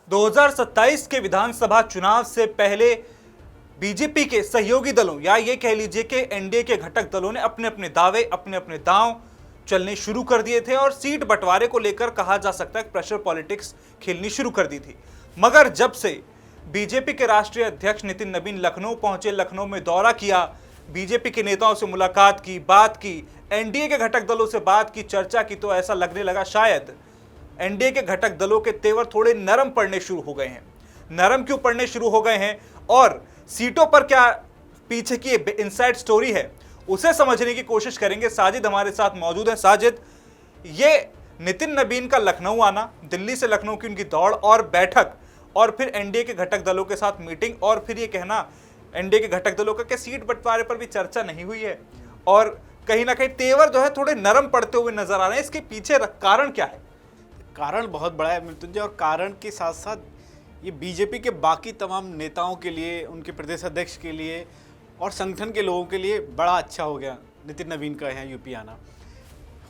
2027 के विधानसभा चुनाव से पहले बीजेपी के सहयोगी दलों या ये कह लीजिए कि एनडीए के घटक दलों ने अपने अपने दावे, अपने अपने दांव चलने शुरू कर दिए थे और सीट बंटवारे को लेकर कहा जा सकता है प्रेशर पॉलिटिक्स खेलनी शुरू कर दी थी। मगर जब से बीजेपी के राष्ट्रीय अध्यक्ष नितिन नवीन लखनऊ पहुंचे, लखनऊ में दौरा किया, बीजेपी के नेताओं से मुलाकात की, बात की, एनडीए के घटक दलों से बात की, चर्चा की, तो ऐसा लगने लगा शायद एनडीए के घटक दलों के तेवर थोड़े नरम पड़ने शुरू हो गए हैं। नरम क्यों पड़ने शुरू हो गए हैं और सीटों पर क्या पीछे की इनसाइड स्टोरी है, उसे समझने की कोशिश करेंगे। साजिद हमारे साथ मौजूद है। साजिद, ये नितिन नवीन का लखनऊ आना, दिल्ली से लखनऊ की उनकी दौड़ और बैठक, और फिर एनडीए के घटक दलों के साथ मीटिंग, और फिर ये कहना एनडीए के घटक दलों का कि सीट बंटवारे पर भी चर्चा नहीं हुई है, और कहीं ना कहीं तेवर जो है थोड़े नरम पड़ते हुए नजर आ रहे हैं। इसके पीछे कारण क्या है? कारण बहुत बड़ा है मृत्युंजय, और कारण के साथ साथ ये बीजेपी के बाकी तमाम नेताओं के लिए, उनके प्रदेश अध्यक्ष के लिए और संगठन के लोगों के लिए बड़ा अच्छा हो गया नितिन नवीन का यहाँ यूपी आना।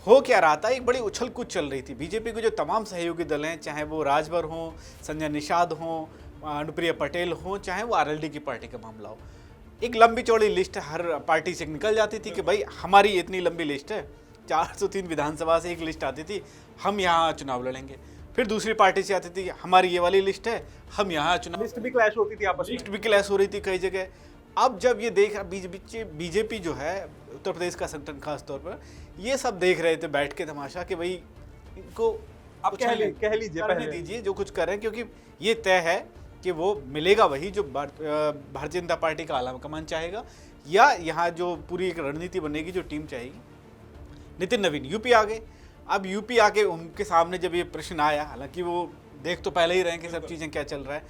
हो क्या रहा था, एक बड़ी उछल कूद चल रही थी। बीजेपी के जो तमाम सहयोगी दल हैं, चाहे वो राजभर हों, संजय निषाद हों, अनुप्रिया पटेल हों, चाहे वो आरएलडी की पार्टी का मामला हो, एक लंबी चौड़ी लिस्ट हर पार्टी से निकल जाती थी कि भाई हमारी इतनी लंबी लिस्ट है, 403 विधानसभा से एक लिस्ट आती थी, हम यहाँ चुनाव लड़ेंगे। फिर दूसरी पार्टी से आती थी, हमारी ये वाली लिस्ट है, हम यहाँ चुनाव। लिस्ट भी क्लैश होती थी आपस में, लिस्ट भी क्लैश हो रही थी कई जगह। अब जब ये देख बीजेपी जो है, उत्तर प्रदेश का संगठन खास तौर पर, ये सब देख रहे थे बैठ के तमाशा कि भाई इनको आप कह लीजिए करने दीजिए जो कुछ कर रहे हैं, क्योंकि ये तय है कि वो मिलेगा वही जो भारतीय जनता पार्टी का आला कमान चाहेगा, या यहाँ जो पूरी एक रणनीति बनेगी, जो टीम चाहेगी। नितिन नवीन यूपी आ गए। अब यूपी आके उनके सामने जब ये प्रश्न आया, हालांकि वो देख तो पहले ही रहे कि सब चीज़ें क्या चल रहा है,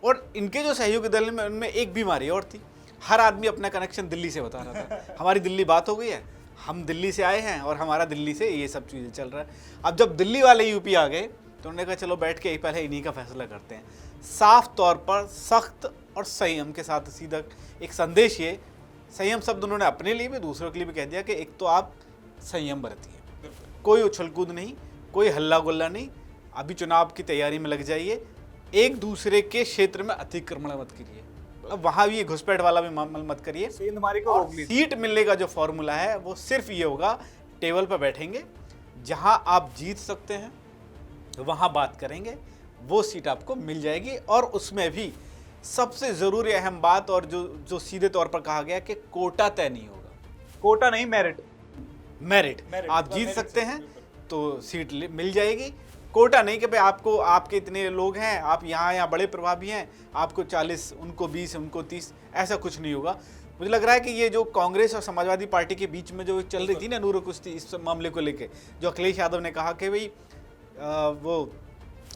और इनके जो सहयोगी दल में उनमें एक बीमारी और थी, हर आदमी अपना कनेक्शन दिल्ली से बता रहा था। हमारी दिल्ली बात हो गई है, हम दिल्ली से आए हैं और हमारा दिल्ली से ये सब चीज़ें चल रहा है। अब जब दिल्ली वाले यूपी आ गए तो उन्होंने कहा चलो बैठ के पहले इन्हीं का फैसला करते हैं। साफ तौर पर सख्त और संयम के साथ सीधा एक संदेश, ये संयम शब्द उन्होंने अपने लिए भी दूसरों के लिए भी कह दिया कि एक तो आप संयम बरतिए, कोई उछल कूद नहीं, कोई हल्ला गुल्ला नहीं, अभी चुनाव की तैयारी में लग जाइए, एक दूसरे के क्षेत्र में अतिक्रमण मत करिए, अब वहाँ भी घुसपैठ वाला भी मामला मत करिए। सीट मिलने का जो फॉर्मूला है वो सिर्फ ये होगा, टेबल पर बैठेंगे, जहाँ आप जीत सकते हैं वहाँ बात करेंगे, वो सीट आपको मिल जाएगी। और उसमें भी सबसे ज़रूरी अहम बात, और जो सीधे तौर पर कहा गया कि कोटा तय नहीं होगा। कोटा नहीं, मेरिट। आप जीत सकते हैं तो सीट मिल जाएगी। कोटा नहीं कि भाई आपको, आपके इतने लोग हैं, आप यहाँ बड़े प्रभावी हैं, आपको 40, उनको 20, उनको 30, ऐसा कुछ नहीं होगा। मुझे लग रहा है कि ये जो कांग्रेस और समाजवादी पार्टी के बीच में जो चल रही थी ना नूर कुश्ती इस मामले को लेके, जो अखिलेश यादव ने कहा कि भाई वो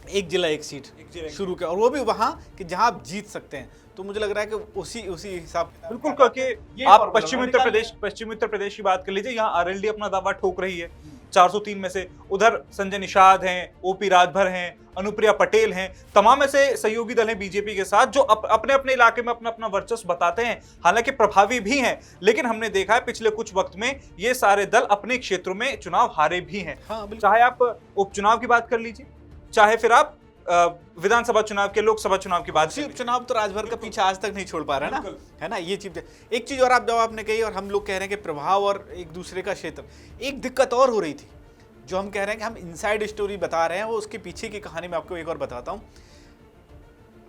एक जिला एक सीट शुरू किया, और वो भी वहाँ कि जहाँ आप जीत सकते हैं, तो मुझे लग रहा है कि उसी हिसाब। बिल्कुल, क्योंकि आप पश्चिमी उत्तर प्रदेश की बात कर लीजिए, यहाँ आरएलडी अपना दावा ठोक रही है 403 में से, उधर संजय निषाद हैं, ओपी राजभर हैं, अनुप्रिया पटेल हैं, तमाम ऐसे सहयोगी दल हैं बीजेपी के साथ जो अपने अपने इलाके में अपना अपना वर्चस्व बताते हैं, हालांकि प्रभावी भी हैं। लेकिन हमने देखा है पिछले कुछ वक्त में ये सारे दल अपने क्षेत्रों में चुनाव हारे भी हैं। चाहे आप उपचुनाव की बात कर लीजिए, चाहे फिर आप विधानसभा चुनाव के, लोकसभा चुनाव की बात। उपचुनाव तो राजभर का पीछा आज तक नहीं छोड़ पा रहा है ना, ये चीज। एक चीज और जब आपने कही, और हम लोग कह रहे हैं कि प्रभाव और एक दूसरे का क्षेत्र, एक दिक्कत और हो रही थी जो हम कह रहे हैं कि हम इनसाइड स्टोरी बता रहे हैं, वो उसके पीछे की कहानी मैं आपको एक और बताता हूँ।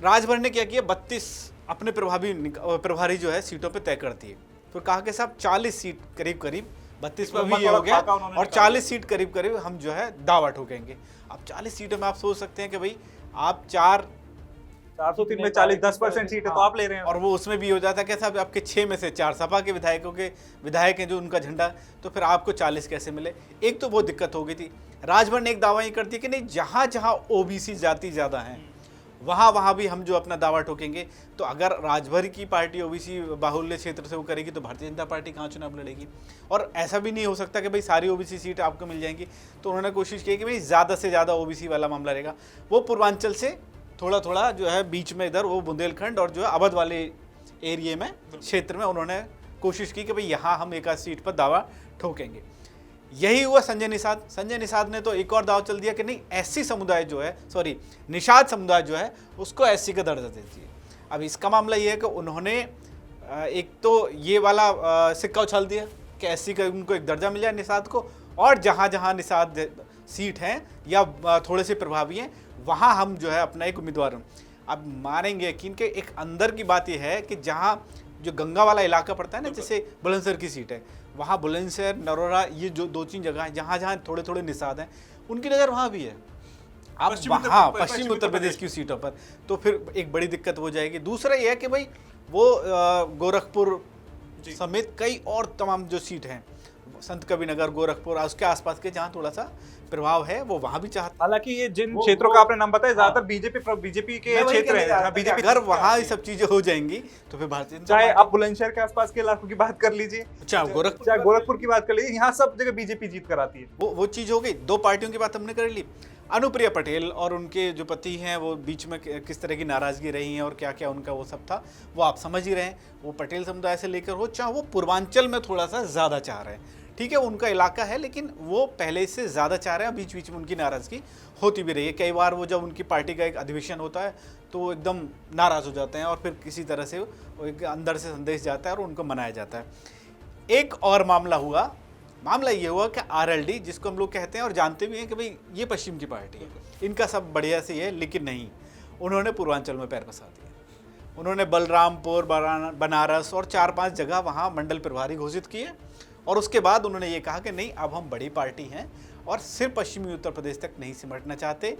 राजभर ने क्या किया, 32 अपने प्रभारी जो है सीटों पे तय कर दिए। फिर कहा कि साहब 40 सीट करीब 32 पर भी ये हो गया, और 40 सीट करीब हम जो है दावा ठोकेंगे। अब 40 सीटों में आप सोच सकते हैं कि भाई आप 403 में 40, 10% सीट है तो आप ले रहे हैं, और वो उसमें भी हो जाता है कि साहब आपके 6 में से 4 सपा के विधायक हैं जो उनका झंडा, तो फिर आपको 40 कैसे मिले। एक तो वो दिक्कत हो गई थी। राजभर ने एक दावा ये कर दिया कि नहीं, जहाँ जहाँ ओबीसी जाति ज़्यादा हैं वहाँ भी हम जो अपना दावा ठोकेंगे। तो अगर राजभर की पार्टी ओबीसी बाहुल्य क्षेत्र से वो करेगी तो भारतीय जनता पार्टी कहाँ चुनाव लड़ेगी। और ऐसा भी नहीं हो सकता कि भाई सारी ओबीसी सीट आपको मिल जाएंगी। तो उन्होंने कोशिश की कि भाई ज़्यादा से ज़्यादा ओबीसी वाला मामला रहेगा। वो पूर्वांचल से थोड़ा जो है बीच में इधर वो बुंदेलखंड और जो है अवध वाले एरिए में क्षेत्र में उन्होंने कोशिश की कि भाई यहाँ हम एक आध सीट पर दावा ठोकेंगे। यही हुआ संजय निषाद ने तो एक और दाव चल दिया कि नहीं, एससी समुदाय जो है, सॉरी निषाद समुदाय जो है उसको एससी का दर्जा दे दीजिए। अब इसका मामला ये है कि उन्होंने एक तो ये वाला सिक्का उछाल दिया कि एससी का उनको एक दर्जा मिल जाए निषाद को, और जहाँ जहाँ निषाद सीट हैं या थोड़े से प्रभावी हैं वहाँ हम जो है अपना एक उम्मीदवार। अब मानेंगे यकीन के एक अंदर की बात यह है कि जहाँ जो गंगा वाला इलाका पड़ता है ना, जैसे बुलंदशहर की सीट है, वहाँ बुलंदशहर, नरोरा, ये जो 2-3 जगह हैं जहाँ जहाँ थोड़े थोड़े निषाद हैं, उनकी नज़र वहाँ भी है। आप वहाँ पश्चिमी उत्तर प्रदेश की सीटों पर तो फिर एक बड़ी दिक्कत हो जाएगी। दूसरा यह है कि भाई वो गोरखपुर समेत कई और तमाम जो सीट हैं, संत कबीरनगर, गोरखपुर, उसके आसपास के जहाँ थोड़ा सा प्रभाव है, वो वहाँ भी चाहते। हालांकि ये जिन क्षेत्रों का आपने नाम बताया ज्यादातर बीजेपी के क्षेत्र है, बीजेपी। अगर वहाँ ये सब चीजें हो जाएंगी तो फिर भारतीय, चाहे आप बुलंदशहर के आसपास के इलाकों की बात कर लीजिए, चाहे गोरखपुर की बात कर लीजिए, यहाँ सब जगह बीजेपी जीत कर आती है। वो चीज हो गई। 2 पार्टियों की बात हमने कर ली। अनुप्रिया पटेल और उनके जो पति हैं वो बीच में किस तरह की नाराजगी रही है और क्या क्या उनका वो सब था, वो आप समझ ही रहे हैं। वो पटेल समुदाय से लेकर हो, चाहे वो पूर्वांचल में थोड़ा सा ज़्यादा चाह रहे हैं, ठीक है, उनका इलाका है, लेकिन वो पहले से ज़्यादा चाह रहे हैं। बीच बीच में उनकी नाराज़गी होती भी रही है। कई बार वो जब उनकी पार्टी का एक अधिवेशन होता है तो वो एकदम नाराज़ हो जाते हैं और फिर किसी तरह से वो एक अंदर से संदेश जाता है और उनको मनाया जाता है। एक और मामला ये हुआ कि आरएलडी, जिसको हम लोग कहते हैं और जानते भी हैं कि भाई ये पश्चिम की पार्टी है, इनका सब बढ़िया से है, लेकिन नहीं, उन्होंने पूर्वांचल में पैर फंसा दिया। उन्होंने बलरामपुर, बनारस और 4-5 जगह वहाँ मंडल प्रभारी घोषित किए और उसके बाद उन्होंने ये कहा कि नहीं, अब हम बड़ी पार्टी हैं और सिर्फ पश्चिमी उत्तर प्रदेश तक नहीं सिमटना चाहते,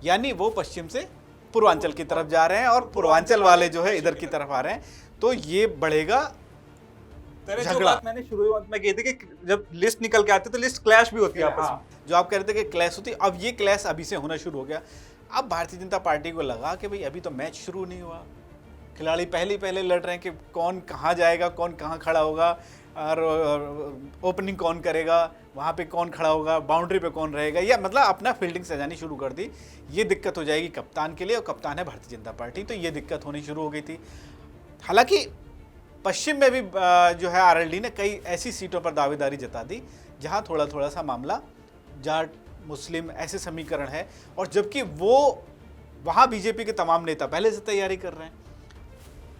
यानी वो पश्चिम से पूर्वांचल की तरफ जा रहे हैं और पूर्वांचल वाले जो है इधर की तरफ आ रहे हैं। तो ये बढ़ेगा झगड़ा। मैंने शुरुआत में कही थी कि जब लिस्ट निकल के आती है तो लिस्ट क्लैश भी होती है आपस में। जो आप कह रहे थे कि क्लैश होती है, अब ये क्लैश अभी से होना शुरू हो गया। अब भारतीय जनता पार्टी को लगा कि भाई अभी तो मैच शुरू नहीं हुआ, खिलाड़ी पहले लड़ रहे हैं कि कौन कहाँ जाएगा, कौन कहाँ खड़ा होगा और ओपनिंग कौन करेगा, वहाँ पे कौन खड़ा होगा, बाउंड्री पे कौन रहेगा, या मतलब अपना फील्डिंग सजानी शुरू कर दी। ये दिक्कत हो जाएगी कप्तान के लिए, और कप्तान है भारतीय जनता पार्टी, तो ये दिक्कत होनी शुरू हो गई थी। हालांकि पश्चिम में भी जो है आरएलडी ने कई ऐसी सीटों पर दावेदारी जता दी जहाँ थोड़ा सा मामला जाट मुस्लिम ऐसे समीकरण है, और जबकि वो वहाँ बीजेपी के तमाम नेता पहले से तैयारी कर रहे हैं।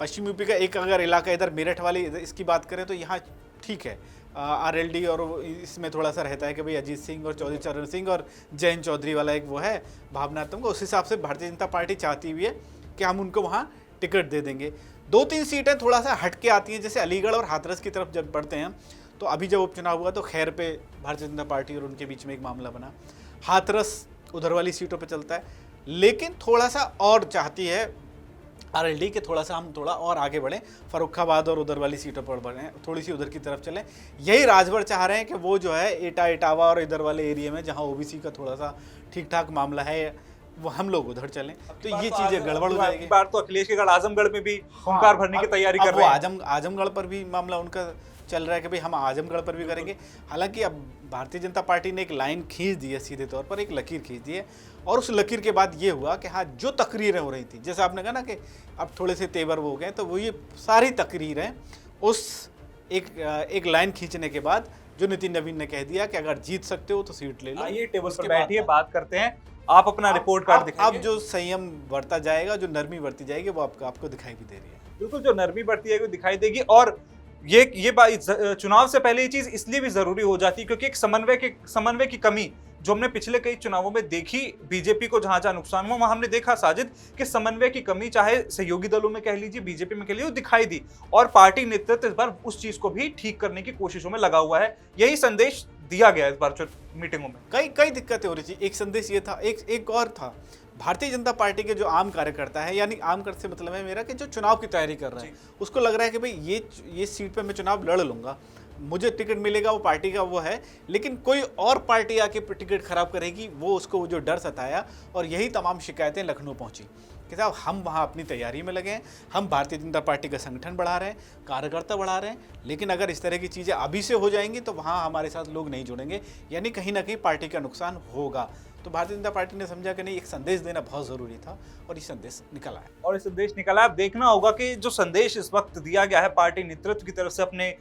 पश्चिम यूपी का एक अगर इलाका इधर मेरठ वाली इसकी बात करें तो यहाँ ठीक है आरएलडी, और इसमें थोड़ा सा रहता है कि भाई अजीत सिंह और चौधरी चरण सिंह और जयंत चौधरी वाला एक वो है भावनात्मक, उस हिसाब से भारतीय जनता पार्टी चाहती हुई है कि हम उनको वहाँ टिकट दे देंगे। 2-3 सीटें थोड़ा सा हट के आती हैं, जैसे अलीगढ़ और हाथरस की तरफ जब बढ़ते हैं, तो अभी जब उपचुनाव हुआ तो खैर पे भारतीय जनता पार्टी और उनके बीच में एक मामला बना, हाथरस उधर वाली सीटों पे चलता है, लेकिन थोड़ा सा और चाहती है आरएलडी के थोड़ा सा हम थोड़ा और आगे बढ़ें, फर्रुखाबाद और उधर वाली सीटों पर बढ़ें, थोड़ी सी उधर की तरफ चलें। यही राजभर चाह रहे हैं कि वो जो है इटावा और इधर वाले एरिया में जहाँ ओबीसी का थोड़ा सा ठीक ठाक मामला है, वो हम लोग उधर चलें, तो ये चीजें गड़बड़ हो जाएगी। बार तो अखिलेश के गढ़ आजमगढ़ में भी हुंकार भरने की तैयारी कर रहे हैं। आजमगढ़ पर भी मामला उनका चल रहा है कि भाई हम आजमगढ़ पर भी करेंगे। हालांकि अब भारतीय जनता पार्टी ने एक लाइन खींच दी है, सीधे तौर पर एक लकीर खींच दी है, और उस लकीर के बाद ये हुआ कि हाँ, जो तकरीरें हो रही थी, जैसे आपने कहा ना कि अब थोड़े से तेवर हो गए, तो वो ये सारी तकरीरें उस एक लाइन खींचने के बाद जो नितिन नवीन ने कह दिया कि अगर जीत सकते हो तो सीट ले लो। आइए टेबल पर बैठिए, बात करते हैं। आप अपना रिपोर्ट कार्ड दिखाइए। अब जो संयम बढ़ता जाएगा, जो नरमी बढ़ती जाएगी, वो आपको दिखाई भी दे रही है। बिल्कुल, जो नरमी बढ़ती है वो दिखाई देगी। और ये चुनाव से पहले ये चीज इसलिए भी जरूरी हो जाती है क्योंकि एक समन्वय की कमी जो हमने पिछले कई चुनावों में देखी, बीजेपी को जहां जहां नुकसान हुआ वहां हमने देखा साजिद कि समन्वय की कमी, चाहे सहयोगी दलों में कह लीजिए, बीजेपी में कह लीजिए, वो दिखाई दी। और पार्टी नेतृत्व इस बार उस चीज को भी ठीक करने की कोशिशों में लगा हुआ है। यही संदेश दिया गया इस बार मीटिंगों में। कई दिक्कतें हो रही थी। एक संदेश ये था, एक और था, भारतीय जनता पार्टी के जो आम कार्यकर्ता है, यानी आम कर से मतलब है मेरा कि जो चुनाव की तैयारी कर रहा है, उसको लग रहा है कि भाई ये सीट पे मैं चुनाव लड़ लूंगा, मुझे टिकट मिलेगा, वो पार्टी का वो है, लेकिन कोई और पार्टी आके टिकट खराब करेगी, वो उसको जो डर सताया। और यही तमाम शिकायतें लखनऊ पहुंची कि साहब हम वहाँ अपनी तैयारी में लगे हैं, हम भारतीय जनता पार्टी का संगठन बढ़ा रहे हैं, कार्यकर्ता बढ़ा रहे हैं, लेकिन अगर इस तरह की चीज़ें अभी से हो जाएंगी तो वहाँ हमारे साथ लोग नहीं जुड़ेंगे, यानी कहीं ना कहीं पार्टी का नुकसान होगा। तो भारतीय जनता पार्टी ने समझा कि नहीं, एक संदेश देना बहुत ज़रूरी था, और ये संदेश निकला है। और ये संदेश निकला है। अब देखना होगा कि जो संदेश इस वक्त दिया गया है पार्टी नेतृत्व की तरफ से अपने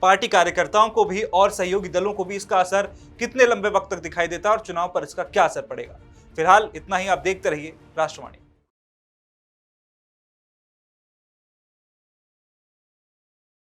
पार्टी कार्यकर्ताओं को भी और सहयोगी दलों को भी इसका असर कितने लंबे वक्त तक दिखाई देता है और चुनाव पर इसका क्या असर पड़ेगा। फिलहाल इतना ही। आप देखते रहिए राष्ट्रवाणी।